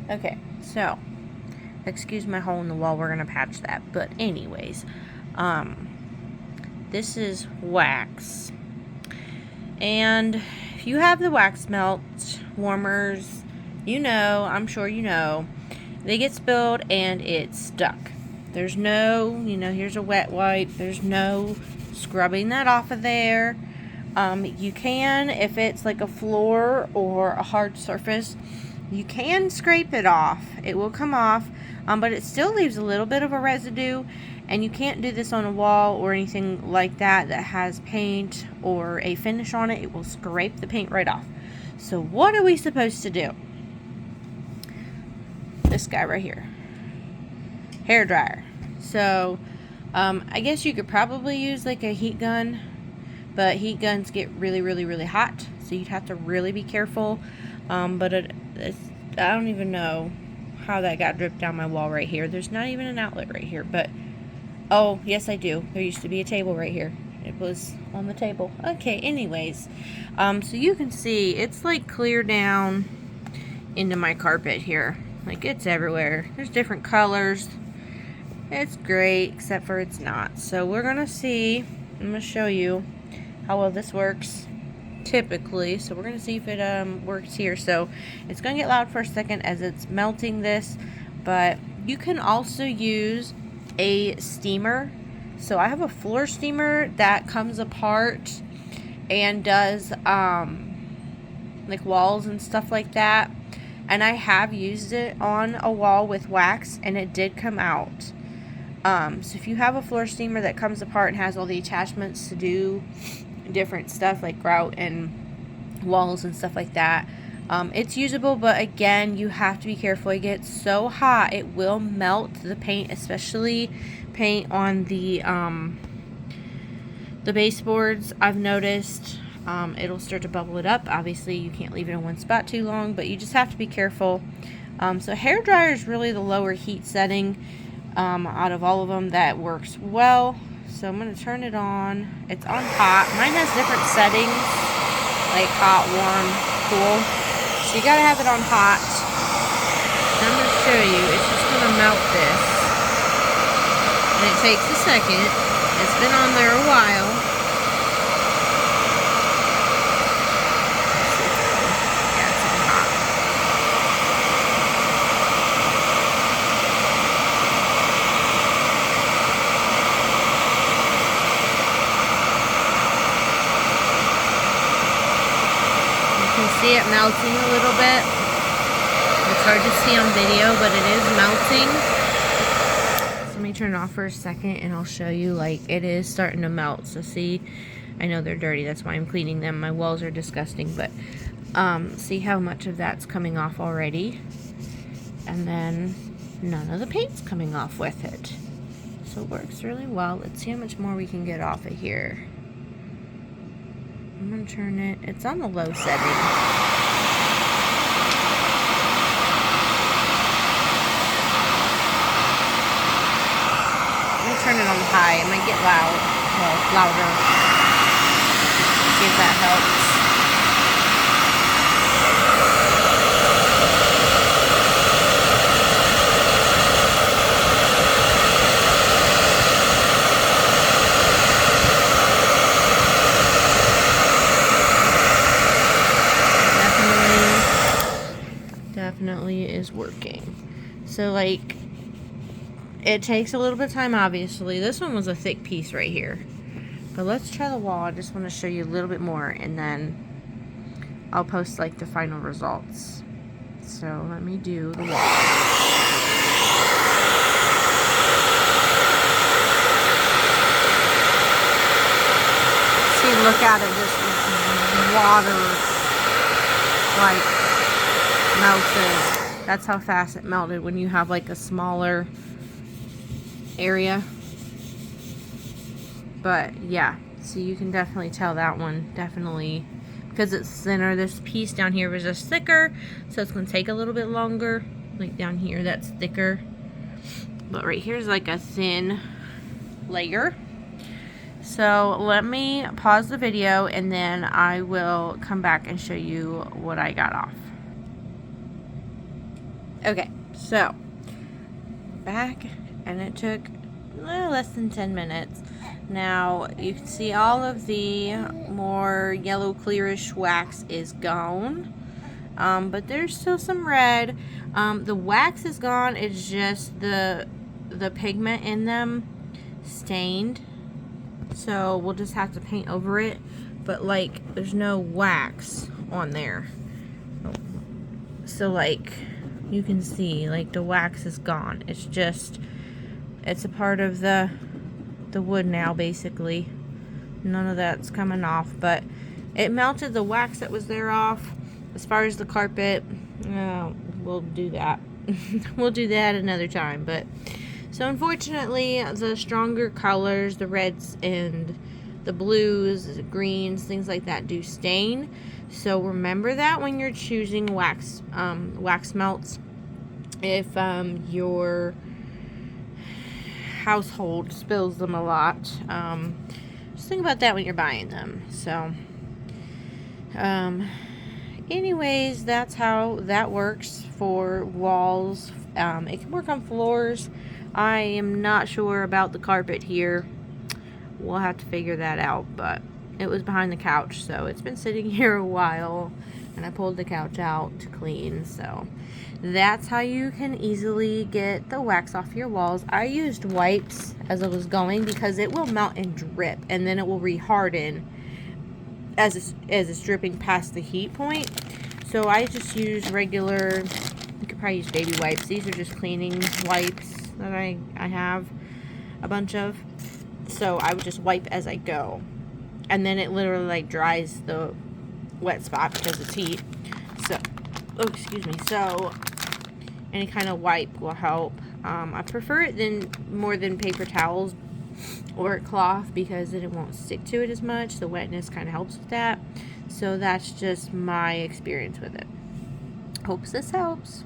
Okay, so excuse my hole in the wall, we're gonna patch that. But anyways, this is wax. And if you have the wax melt warmers, you know, I'm sure you know, they get spilled and it's stuck. There's no, here's a wet wipe. There's no scrubbing that off of there. You can, if it's like a floor or a hard surface, you can scrape it off. It will come off, but it still leaves a little bit of a residue, and you can't do this on a wall or anything like that that has paint or a finish on it. It will scrape the paint right off. So what are we supposed to do? This guy right here, hair dryer. So I guess you could probably use like a heat gun, but heat guns get really, really, really hot, so you'd have to really be careful. But I don't even know how that got dripped down my wall right here. There's not even an outlet right here, but oh, yes I do. There used to be a table right here. It was on the table. Okay, anyways, so you can see it's like clear down into my carpet here. Like, it's everywhere. There's different colors. It's great, except for it's not. So we're gonna see, I'm gonna show you how well this works typically. So we're gonna see if it works here. So it's gonna get loud for a second as it's melting this, but you can also use a steamer. So I have a floor steamer that comes apart and does like walls and stuff like that, and I have used it on a wall with wax and it did come out. So if you have a floor steamer that comes apart and has all the attachments to do different stuff like grout and walls and stuff like that, it's usable, but again, you have to be careful. It gets so hot, it will melt the paint, especially paint on the baseboards. I've noticed it'll start to bubble it up. Obviously, you can't leave it in one spot too long, but you just have to be careful. So hair dryer is really the lower heat setting out of all of them that works well. So I'm going to turn it on. It's on hot. Mine has different settings, like hot, warm, cool. So you got to have it on hot. And I'm going to show you. It's just going to melt this. And it takes a second. It's been on there a while. Yeah, it's on hot. You can see it melting a little bit. It's hard to see on video, but it is melting. Let me turn it off for a second and I'll show you. Like, it is starting to melt. So see, I know they're dirty, that's why I'm cleaning them. My walls are disgusting, but see how much of that's coming off already, and then none of the paint's coming off with it. So it works really well. Let's see how much more we can get off of here. I'm gonna turn it, it's on the low setting. Turn it on high. It might get loud. Well, louder. See if that helps. Definitely is working. So, like, it takes a little bit of time, obviously. This one was a thick piece right here. But let's try the wall. I just want to show you a little bit more, and then I'll post like the final results. So let me do the wall. See, look at it, just water like melted. That's how fast it melted when you have like a smaller area. But yeah, so you can definitely tell that one definitely, because it's thinner. This piece down here was just thicker, so it's going to take a little bit longer. Like down here, that's thicker, but right here is like a thin layer. So let me pause the video and then I will come back and show you what I got off. Okay, so back, and it took less than 10 minutes. Now you can see all of the more yellow clearish wax is gone, but there's still some red. The wax is gone. It's just the pigment in them stained, so we'll just have to paint over it. But like, there's no wax on there, so like you can see, like, the wax is gone. It's a part of the wood now, basically. None of that's coming off, but it melted the wax that was there off. As far as the carpet, we'll do that. We'll do that another time. But so unfortunately, the stronger colors, the reds and the blues, the greens, things like that, do stain. So remember that when you're choosing wax melts. If your household spills them a lot, just think about that when you're buying them. So anyways, that's how that works for walls. It can work on floors. I am not sure about the carpet here. We'll have to figure that out, but it was behind the couch, so it's been sitting here a while, and I pulled the couch out to clean. So that's how you can easily get the wax off your walls. I used wipes as I was going because it will melt and drip, and then it will reharden as it's dripping past the heat point. So I just use regular, you could probably use baby wipes. These are just cleaning wipes that I have a bunch of. So I would just wipe as I go, and then it literally like dries the wet spot because it's heat. So, oh, excuse me. So any kind of wipe will help. I prefer it more than paper towels or cloth because then it won't stick to it as much. The wetness kind of helps with that. So that's just my experience with it. Hopes this helps.